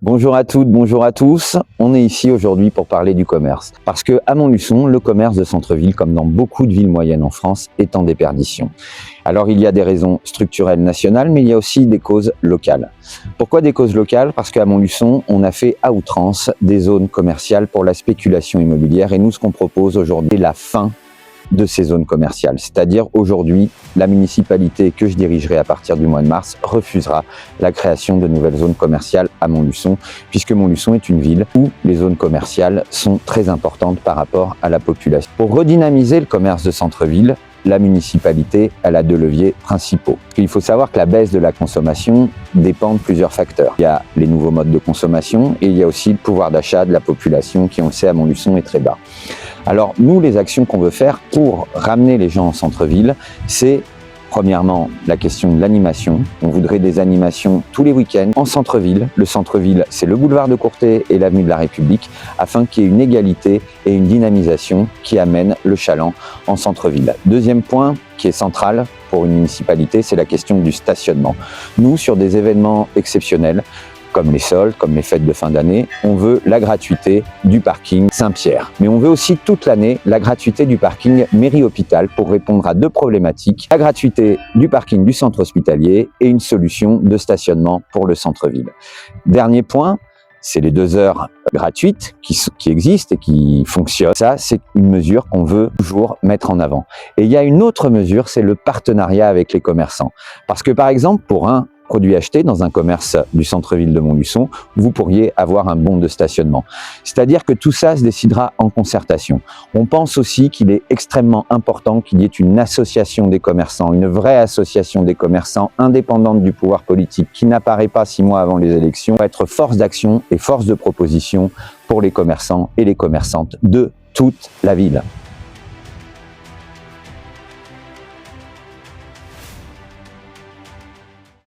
Bonjour à toutes, bonjour à tous. On est ici aujourd'hui pour parler du commerce. Parce que à Montluçon, le commerce de centre-ville, comme dans beaucoup de villes moyennes en France, est en déperdition. Alors il y a des raisons structurelles nationales, mais il y a aussi des causes locales. Pourquoi des causes locales? Parce qu'à Montluçon, on a fait à outrance des zones commerciales pour la spéculation immobilière. Et nous, ce qu'on propose aujourd'hui, c'est la fin de ces zones commerciales. C'est-à-dire aujourd'hui, la municipalité que je dirigerai à partir du mois de mars refusera la création de nouvelles zones commerciales à Montluçon, puisque Montluçon est une ville où les zones commerciales sont très importantes par rapport à la population. Pour redynamiser le commerce de centre-ville, la municipalité, elle a deux leviers principaux. Il faut savoir que la baisse de la consommation dépend de plusieurs facteurs. Il y a les nouveaux modes de consommation et il y a aussi le pouvoir d'achat de la population qui, on le sait, à Montluçon est très bas. Alors nous, les actions qu'on veut faire pour ramener les gens en centre-ville, c'est premièrement la question de l'animation. On voudrait des animations tous les week-ends en centre-ville. Le centre-ville, c'est le boulevard de Courtet et l'avenue de la République, afin qu'il y ait une égalité et une dynamisation qui amène le chaland en centre-ville. Deuxième point qui est central pour une municipalité, c'est la question du stationnement. Nous, sur des événements exceptionnels, comme les soldes, comme les fêtes de fin d'année, on veut la gratuité du parking Saint-Pierre. Mais on veut aussi toute l'année la gratuité du parking mairie-hôpital pour répondre à deux problématiques, la gratuité du parking du centre hospitalier et une solution de stationnement pour le centre-ville. Dernier point, c'est les 2 heures gratuites qui existent et qui fonctionnent. Ça, c'est une mesure qu'on veut toujours mettre en avant. Et il y a une autre mesure, c'est le partenariat avec les commerçants. Parce que par exemple, pour un produit acheté dans un commerce du centre-ville de Montluçon, vous pourriez avoir un bon de stationnement. C'est-à-dire que tout ça se décidera en concertation. On pense aussi qu'il est extrêmement important qu'il y ait une association des commerçants, une vraie association des commerçants indépendante du pouvoir politique qui n'apparaît pas 6 mois avant les élections, pour être force d'action et force de proposition pour les commerçants et les commerçantes de toute la ville.